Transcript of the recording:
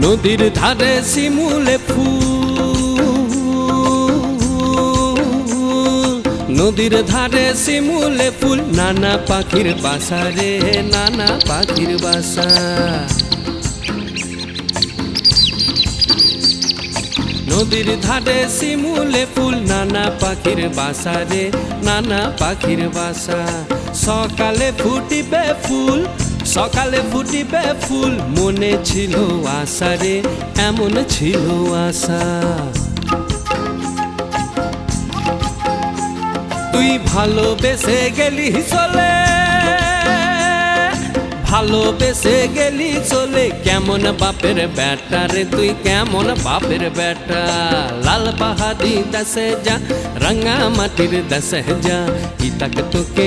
নদীর ধারে শিমুলে ফুল, নদীর ধারে শিমুলে ফুল, নানা পাখির বাসা রে নানা পাখির বাসা। নদীর ধারে শিমুলে ফুল, নানা পাখির বাসা রে নানা পাখির বাসা। সকালে ফুটিবে ফুল, সকালে ফুটিবে ফুল, মনে ছিল আশা রে এমন ছিল আশা। তুই ভালোবেসে গেলি চলে, ভালোবেসে গেলি চলে, কেমন বাপের বেটা রে তুই কেমন বাপের বেটা। লাল বাহাদি দেশে যা, রাঙা মাটির দেশে যা, ইতাক তোকে